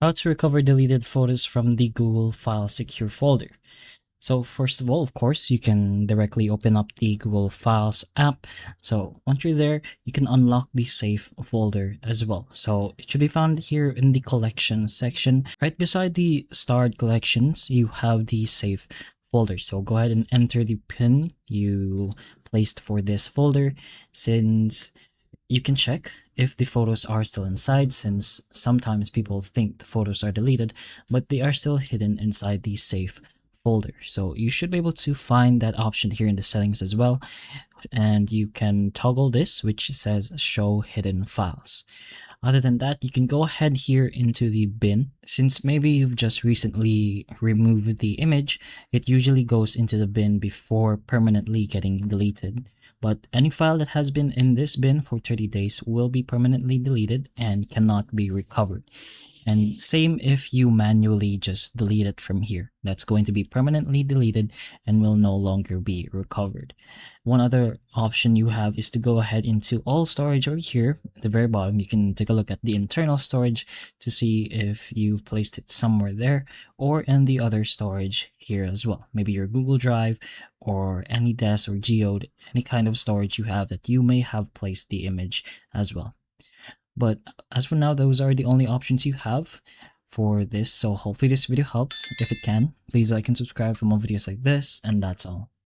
How to recover deleted photos from the Google File Secure folder. So first of all, of course, you can directly open up the Google Files app. So once you're there, you can unlock the Save folder as well. So it should be found here in the Collections section. Right beside the Starred Collections, you have the Save folder. So go ahead and enter the PIN you placed for this folder, since you can check if the photos are still inside, since sometimes people think the photos are deleted, but they are still hidden inside the Save folder. So you should be able to find that option here in the settings as well, and you can toggle this, which says show hidden files. Other than that, you can go ahead here into the bin. Since maybe you've just recently removed the image, it usually goes into the bin before permanently getting deleted. But any file that has been in this bin for 30 days will be permanently deleted and cannot be recovered. And same if you manually just delete it from here. That's going to be permanently deleted and will no longer be recovered. One other option you have is to go ahead into all storage over here at the very bottom. You can take a look at the internal storage to see if you've placed it somewhere there or in the other storage here as well. Maybe your Google Drive or AnyDesk or Geode, any kind of storage you have that you may have placed the image as well. But as for now, those are the only options you have for this. So hopefully this video helps. If it can, please like and subscribe for more videos like this, and that's all.